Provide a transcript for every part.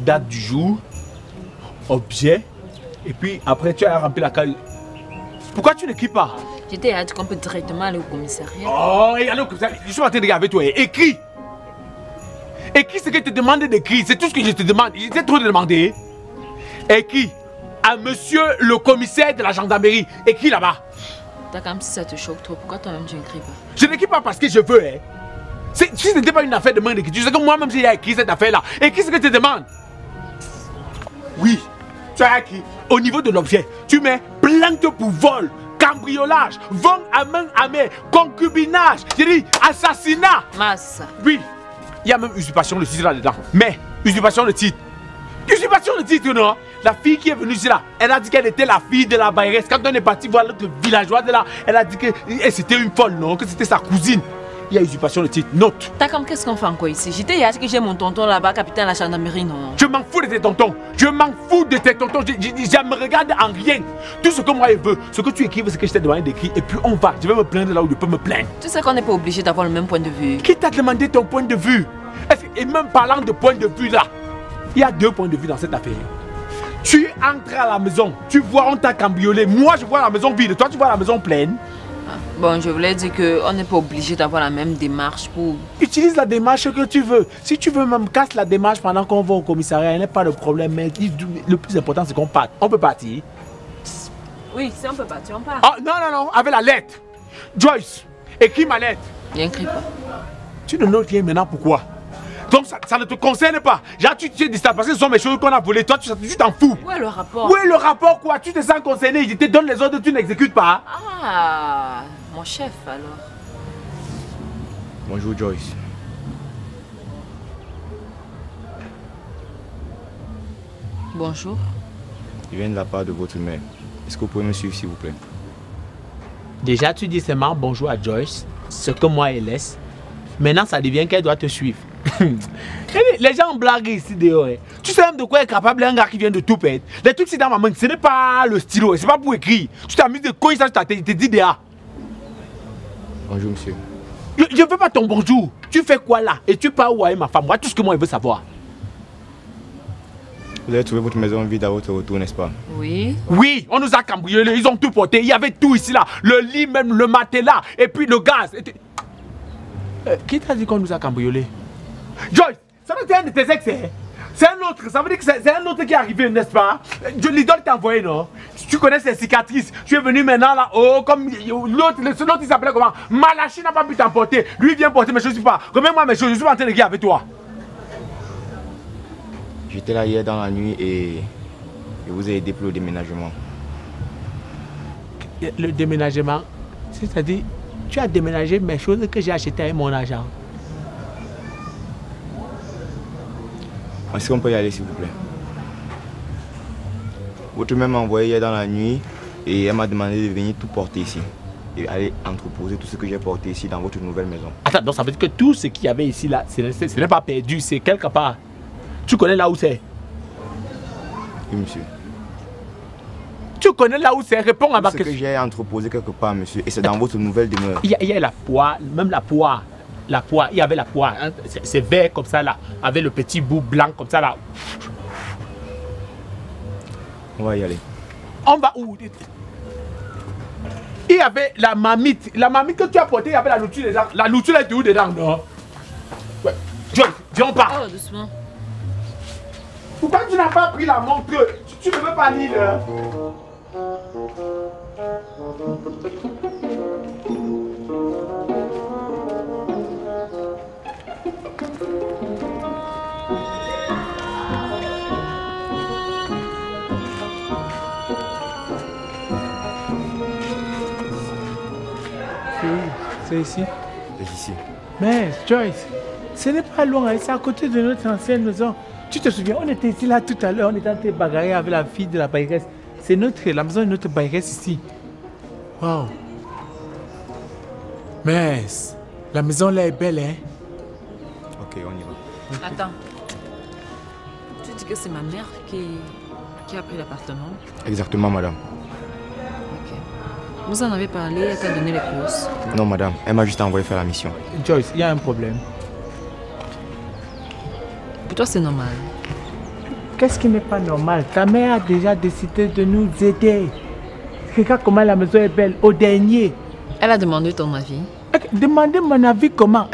date du jour, objet, et puis après tu as rempli la case. Pourquoi tu n'écris pas? J'étais à dire qu'on peut directement aller au commissariat. Oh, et allez au commissariat. Je suis en train de regarder avec toi. Écris. Écris ce que je te demande d'écrire. C'est tout ce que je te demande. J'étais trop de demander. Écris à monsieur le commissaire de la gendarmerie. Écris là-bas. D'accord, même si ça te choque trop, pourquoi toi-même tu n'écris pas? Je n'écris pas parce que je veux. Hein. Si ce n'était pas une affaire de main d'écriture, je sais que moi-même j'ai écrit cette affaire-là. Écris ce que je te demande. Oui, tu as écrit. Au niveau de l'objet, tu mets plainte pour vol, cambriolage, vente à main armée, concubinage, j'ai dit assassinat. Massa. Oui, il y a même usurpation de titre là-dedans. Mais, usurpation de titre. Usurpation de titre, non? La fille qui est venue ici là, elle a dit qu'elle était la fille de la bailleresse. Quand on est parti voir l'autre villageoise de là, elle a dit que c'était une folle, non? Que c'était sa cousine. Il y a usurpation de titre, note. T'as comme qu'est-ce qu'on fait encore ici? J'étais hier que j'ai mon tonton là-bas, capitaine de la gendarmerie, non? Je m'en fous de tes tontons. Je m'en fous de tes tontons. Je me regarde en rien. Tout ce que moi je veux, ce que tu écrives, c'est ce que je t'ai demandé d'écrire. Et puis on va. Je vais me plaindre là où je peux me plaindre. Tu sais qu'on n'est pas obligé d'avoir le même point de vue. Qui t'a demandé ton point de vue? Et même parlant de point de vue là, il y a deux points de vue dans cette affaire. Tu entres à la maison, tu vois on t'a cambriolé. Moi je vois la maison vide, toi tu vois la maison pleine. Bon, je voulais dire qu'on n'est pas obligé d'avoir la même démarche pour... Utilise la démarche que tu veux. Si tu veux même casse la démarche pendant qu'on va au commissariat, il n'y a pas de problème. Mais le plus important c'est qu'on parte. On peut partir. Oui, si on peut partir, on part. Ah non, non, non, avec la lettre. Joyce, écris ma lettre. N'écris pas. Tu ne notes rien maintenant, pourquoi? Donc ça ne te concerne pas. Genre tu es distrait parce que ce sont mes choses qu'on a volées. Toi tu t'en fous. Où est le rapport? Où est le rapport quoi? Tu te sens concerné, je te donne les ordres, tu n'exécutes pas. Ah, mon chef alors. Bonjour Joyce. Bonjour. Je viens de la part de votre mère. Est-ce que vous pouvez me suivre s'il vous plaît? Déjà tu dis seulement bonjour à Joyce, ce que moi elle laisse. Maintenant ça devient qu'elle doit te suivre. Les gens blaguent ici dehors. Tu sais même de quoi est capable un gars qui vient de tout perdre. Les trucs c'est dans ma main, ce n'est pas le stylo, c'est pas pour écrire. Tu t'amuses de quoi ça sur ta tête, il te dit déjà. Bonjour monsieur. Je ne veux pas ton bonjour. Tu fais quoi là? Et tu pars où avec ma femme? Moi tout ce que moi je veux savoir. Vous avez trouvé votre maison vide à votre retour, n'est-ce pas? Oui. Oui, on nous a cambriolés, ils ont tout porté. Il y avait tout ici là. Le lit même, le matelas, et puis le gaz. Qui t'a dit qu'on nous a cambriolés? Joyce, ça veut dire un de tes ex, hein? C'est un autre, ça veut dire que c'est un autre qui est arrivé, n'est-ce pas? L'idole t'a envoyé, non? Tu connais ses cicatrices. Tu es venu maintenant là, oh, comme l'autre, l'autre il s'appelait comment? Malachi n'a pas pu t'emporter. Lui vient porter mes choses, je sais pas. Remets-moi mes choses, je suis en train de guerre avec toi. J'étais là hier dans la nuit et je vous ai aidé pour le déménagement. Le déménagement, c'est-à-dire, tu as déménagé mes choses que j'ai achetées avec mon argent. Est-ce qu'on peut y aller s'il vous plaît? Votre mère m'a envoyé hier dans la nuit et elle m'a demandé de venir tout porter ici. Et aller entreposer tout ce que j'ai porté ici dans votre nouvelle maison. Attends, donc ça veut dire que tout ce qu'il y avait ici là, ce n'est pas perdu, c'est quelque part. Tu connais là où c'est? Oui monsieur. Tu connais là où c'est? Réponds à ma question. C'est que j'ai entreposé quelque part monsieur et c'est dans votre nouvelle demeure. Il y a la poire, même la poire. La poire, il y avait la poire, hein, c'est vert comme ça là, avec le petit bout blanc comme ça là. On va y aller. On va où? Il y avait la marmite que tu as portée, il y avait la nourriture dedans. La nourriture était où dedans, non? Ouais. John, viens on part. Oh, doucement. Pourquoi tu n'as pas pris la montre? Tu ne veux pas lire, hein? C'est ici? C'est ici. Mais Joyce, ce n'est pas loin, c'est à côté de notre ancienne maison. Tu te souviens, on était ici là tout à l'heure, on était en train de bagarrer avec la fille de la bailleresse. C'est la maison de notre bailleresse ici. Wow. Mais la maison là est belle, hein? Ok, on y va. Okay. Attends. Tu dis que c'est ma mère qui a pris l'appartement? Exactement madame. Vous en avez parlé, elle t'a donné les courses? Non madame, elle m'a juste envoyé faire la mission. Joyce, il y a un problème. Pour toi c'est normal? Qu'est-ce qui n'est pas normal? Ta mère a déjà décidé de nous aider. Regarde comment la maison est belle, au dernier. Elle a demandé ton avis. Demandez mon avis comment?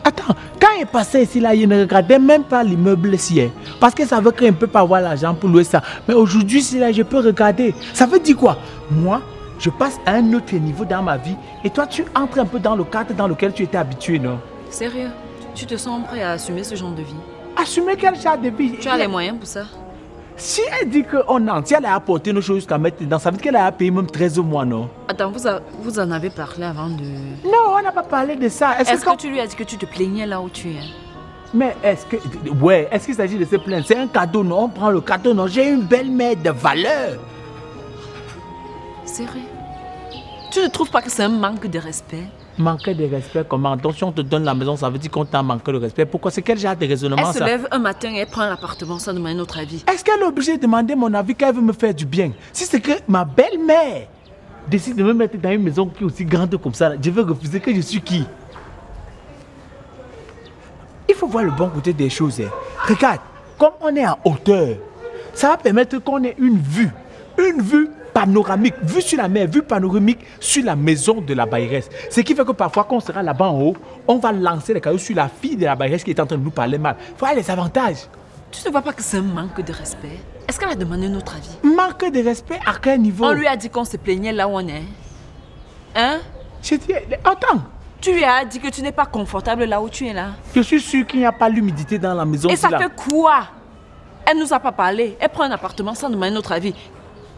Attends, quand il passait ici, là, il ne regardait même pas l'immeuble ici. Parce que ça veut qu'il ne peut pas avoir l'argent pour louer ça. Mais aujourd'hui, ici, là, je peux regarder. Ça veut dire quoi? Moi, je passe à un autre niveau dans ma vie. Et toi, tu entres un peu dans le cadre dans lequel tu étais habitué, non? Sérieux? Tu te sens prêt à assumer ce genre de vie? Assumer quel genre de vie? Tu as les moyens pour ça? Si elle dit qu'on a, si elle a apporté nos choses jusqu'à mettre dedans, ça veut dire qu'elle a payé même 13 mois, non? Attends, vous en avez parlé avant de... Non, on n'a pas parlé de ça. Est-ce que tu lui as dit que tu te plaignais là où tu es? Mais est-ce que... Ouais, est-ce qu'il s'agit de se plaindre? C'est un cadeau, non? On prend le cadeau, non? J'ai une belle-mère de valeur. Sérieux? Tu ne trouves pas que c'est un manque de respect? Manquer de respect comment? Donc si on te donne la maison, ça veut dire qu'on t'a manqué de respect. Pourquoi? C'est quel genre de raisonnement ça? Elle se lève un matin et elle prend l'appartement sans demander notre avis. Est-ce qu'elle est obligée de demander mon avis qu'elle veut me faire du bien? Si c'est que ma belle-mère décide de me mettre dans une maison qui est aussi grande comme ça, je vais refuser. Que je suis qui? Il faut voir le bon côté des choses. Regarde, comme on est en hauteur, ça va permettre qu'on ait une vue panoramique, vue sur la mer, vue panoramique sur la maison de la bailleresse. Ce qui fait que parfois, quand on sera là-bas en haut, on va lancer les cailloux sur la fille de la bailleresse qui est en train de nous parler mal. Voilà les avantages. Tu ne vois pas que c'est un manque de respect? Est-ce qu'elle a demandé notre avis? Manque de respect à quel niveau? On lui a dit qu'on se plaignait là où on est. Hein? Je dis, attends. Tu lui as dit que tu n'es pas confortable là où tu es là. Je suis sûr qu'il n'y a pas l'humidité dans la maison. Et ça fait quoi? Elle nous a pas parlé. Elle prend un appartement sans demander notre avis.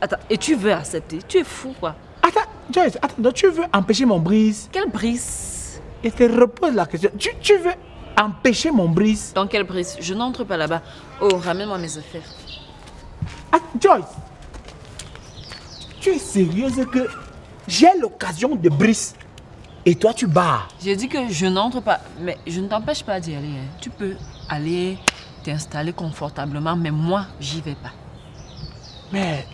Attends, et tu veux accepter? Tu es fou, quoi. Attends, Joyce, attends, donc tu veux empêcher mon brise? Quelle brise? Et te repose la question. Tu veux empêcher mon brise? Dans quelle brise? Je n'entre pas là-bas. Oh, ramène-moi mes affaires. Ah, Joyce, tu es sérieuse que j'ai l'occasion de brise et toi tu barres? J'ai dit que je n'entre pas, mais je ne t'empêche pas d'y aller. Hein. Tu peux aller t'installer confortablement, mais moi, j'y vais pas. Mais...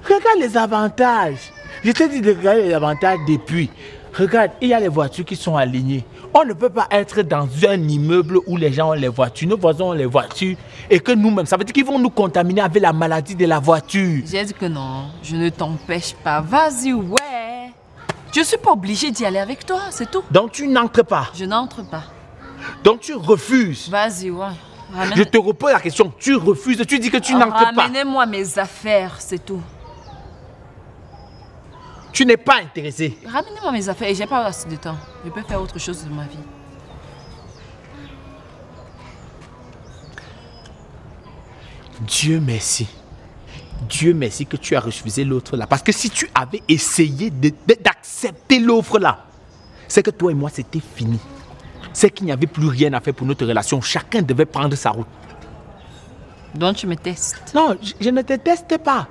regarde les avantages. Je t'ai dit de regarder les avantages depuis. Regarde, il y a les voitures qui sont alignées. On ne peut pas être dans un immeuble où les gens ont les voitures, nos voisins ont les voitures, et que nous-mêmes, ça veut dire qu'ils vont nous contaminer avec la maladie de la voiture. J'ai dit que non, je ne t'empêche pas. Vas-y, ouais. Je suis pas obligée d'y aller avec toi, c'est tout. Donc tu n'entres pas? Je n'entre pas. Donc tu refuses? Vas-y, ouais. Je te repose la question, tu refuses, tu dis que tu n'entres pas. Ramenez-moi mes affaires, c'est tout. Tu n'es pas intéressé. Ramenez-moi mes affaires et j'ai pas assez de temps. Je peux faire autre chose de ma vie. Dieu merci. Dieu merci que tu as refusé l'autre là. Parce que si tu avais essayé d'accepter l'offre là, c'est que toi et moi c'était fini. C'est qu'il n'y avait plus rien à faire pour notre relation. Chacun devait prendre sa route. Donc tu me testes? Non, je ne te teste pas.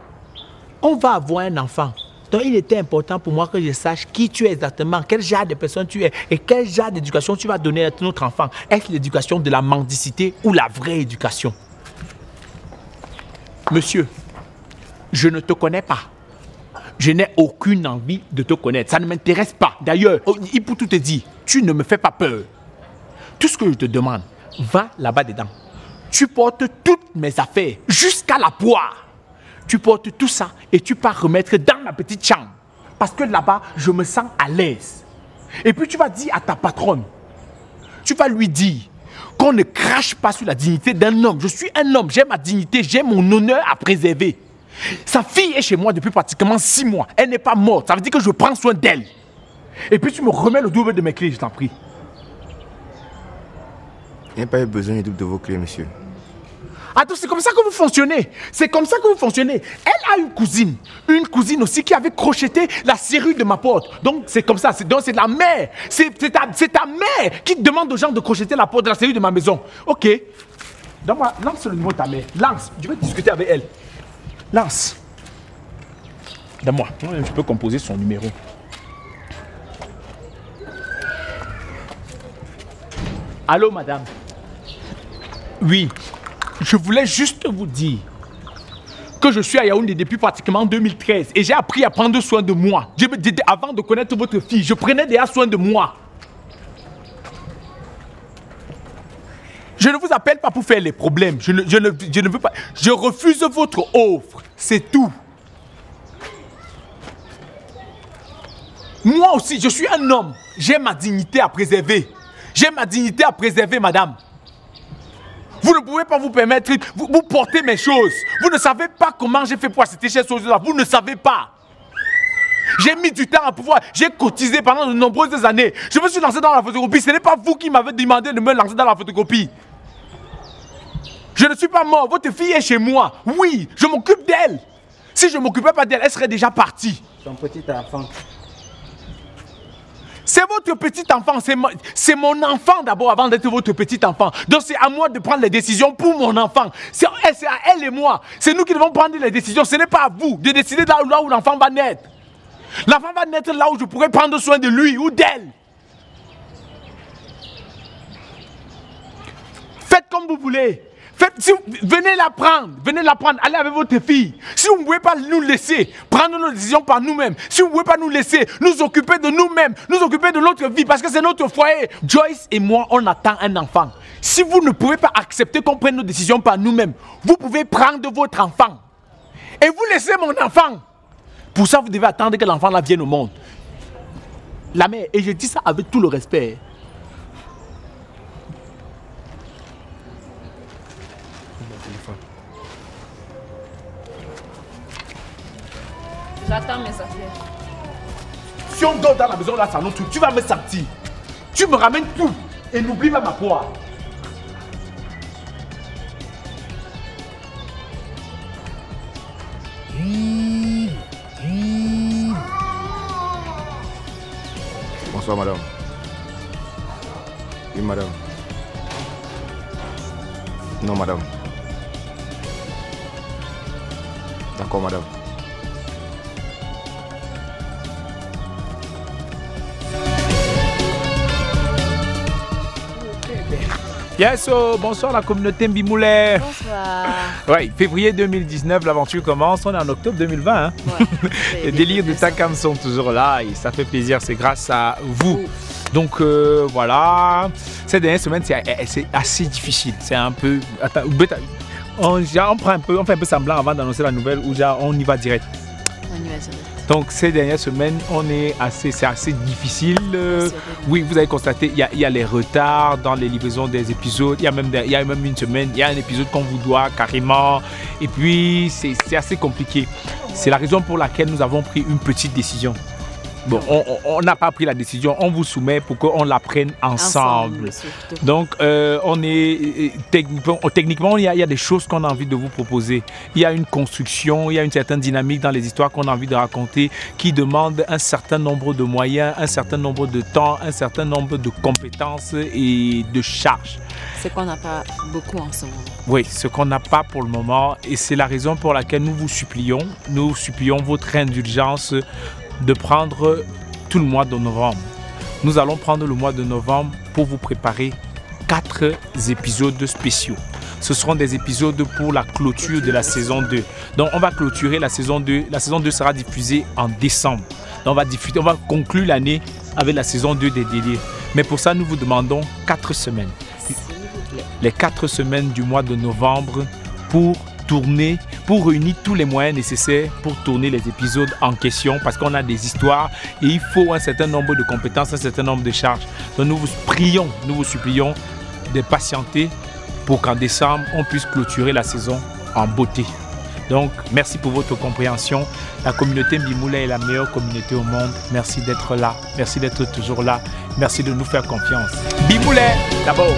On va avoir un enfant. Donc il était important pour moi que je sache qui tu es exactement, quel genre de personne tu es et quel genre d'éducation tu vas donner à notre enfant. Est-ce l'éducation de la mendicité ou la vraie éducation? Monsieur, je ne te connais pas. Je n'ai aucune envie de te connaître. Ça ne m'intéresse pas. D'ailleurs, pour tout te dire, tu ne me fais pas peur. Tout ce que je te demande, va là-bas dedans. Tu portes toutes mes affaires jusqu'à la poire. Tu portes tout ça et tu pars remettre dans ma petite chambre. Parce que là-bas, je me sens à l'aise. Et puis tu vas dire à ta patronne, tu vas lui dire qu'on ne crache pas sur la dignité d'un homme. Je suis un homme, j'ai ma dignité, j'ai mon honneur à préserver. Sa fille est chez moi depuis pratiquement 6 mois. Elle n'est pas morte, ça veut dire que je prends soin d'elle. Et puis tu me remets le double de mes clés, je t'en prie. Il n'y a pas eu besoin du double de vos clés, monsieur. Attends, c'est comme ça que vous fonctionnez. C'est comme ça que vous fonctionnez. Elle a une cousine aussi qui avait crocheté la serrure de ma porte. Donc c'est comme ça, donc c'est la mère. C'est ta mère qui demande aux gens de crocheter la porte de la serrure de ma maison. Ok. Donne-moi, lance le numéro de ta mère. Lance, je vais discuter avec elle. Lance. Donne-moi, je peux composer son numéro. Allô, madame. Oui. Je voulais juste vous dire que je suis à Yaoundé depuis pratiquement 2013 et j'ai appris à prendre soin de moi. Avant de connaître votre fille, je prenais déjà soin de moi. Je ne vous appelle pas pour faire les problèmes. Je ne veux pas. Je refuse votre offre. C'est tout. Moi aussi, je suis un homme. J'ai ma dignité à préserver. J'ai ma dignité à préserver, madame. Vous ne pouvez pas vous permettre, vous portez mes choses. Vous ne savez pas comment j'ai fait pour acheter ces choses-là. Vous ne savez pas. J'ai mis du temps à pouvoir, j'ai cotisé pendant de nombreuses années. Je me suis lancé dans la photocopie. Ce n'est pas vous qui m'avez demandé de me lancer dans la photocopie. Je ne suis pas mort. Votre fille est chez moi. Oui, je m'occupe d'elle. Si je ne m'occupais pas d'elle, elle serait déjà partie. Ton petit enfant. C'est votre petit enfant, c'est mon enfant d'abord avant d'être votre petit enfant. Donc c'est à moi de prendre les décisions pour mon enfant. C'est à elle et moi. C'est nous qui devons prendre les décisions. Ce n'est pas à vous de décider là où l'enfant va naître. L'enfant va naître là où je pourrais prendre soin de lui ou d'elle. Faites comme vous voulez. Venez la prendre, allez avec votre fille. Si vous ne pouvez pas nous laisser prendre nos décisions par nous-mêmes, si vous ne pouvez pas nous laisser nous occuper de nous-mêmes, nous occuper de notre vie, parce que c'est notre foyer. Joyce et moi, on attend un enfant. Si vous ne pouvez pas accepter qu'on prenne nos décisions par nous-mêmes, vous pouvez prendre votre enfant et vous laissez mon enfant. Pour ça, vous devez attendre que l'enfant là vienne au monde. La mère, et je dis ça avec tout le respect. J'attends mes affaires. Si on dort dans la maison là, ça non tout, tu vas me sentir. Tu me ramènes tout et n'oublie pas ma poire. Bonsoir, madame. Oui, madame. Non, madame. D'accord, madame. Yes, oh, bonsoir la communauté Mbimoulet. Bonsoir. Ouais, février 2019, l'aventure commence. On est en octobre 2020. Hein? Ouais, les délires de Takam sont toujours là et ça fait plaisir. C'est grâce à vous. Donc voilà. Cette dernière semaine, c'est assez difficile. C'est un peu. Attends, on fait un peu semblant avant d'annoncer la nouvelle ou on y va direct. On y va direct. Donc ces dernières semaines, c'est assez difficile. Oui, vous avez constaté, il y a les retards dans les livraisons des épisodes. Il y a même une semaine, il y a un épisode qu'on vous doit carrément. Et puis c'est assez compliqué. C'est la raison pour laquelle nous avons pris une petite décision. Bon, on n'a pas pris la décision, on vous soumet pour qu'on la prenne ensemble. Donc, techniquement, il y a des choses qu'on a envie de vous proposer. Il y a une construction, il y a une certaine dynamique dans les histoires qu'on a envie de raconter qui demande un certain nombre de moyens, un certain nombre de temps, un certain nombre de compétences et de charges. C'est qu'on n'a pas beaucoup en ce moment. Oui, ce qu'on n'a pas pour le moment. Et c'est la raison pour laquelle nous supplions votre indulgence de prendre tout le mois de novembre. Nous allons prendre le mois de novembre pour vous préparer 4 épisodes spéciaux. Ce seront des épisodes pour la clôture de la saison 2. Donc on va clôturer la saison 2. La saison 2 sera diffusée en décembre. Donc on va conclure l'année avec la saison 2 des délires. Mais pour ça, nous vous demandons 4 semaines. Les 4 semaines du mois de novembre pour réunir tous les moyens nécessaires pour tourner les épisodes en question parce qu'on a des histoires et il faut un certain nombre de compétences, un certain nombre de charges. Donc nous vous supplions de patienter pour qu'en décembre, on puisse clôturer la saison en beauté. Donc, merci pour votre compréhension. La communauté Mbimoulet est la meilleure communauté au monde. Merci d'être là. Merci d'être toujours là. Merci de nous faire confiance. Mbimoulet, d'abord.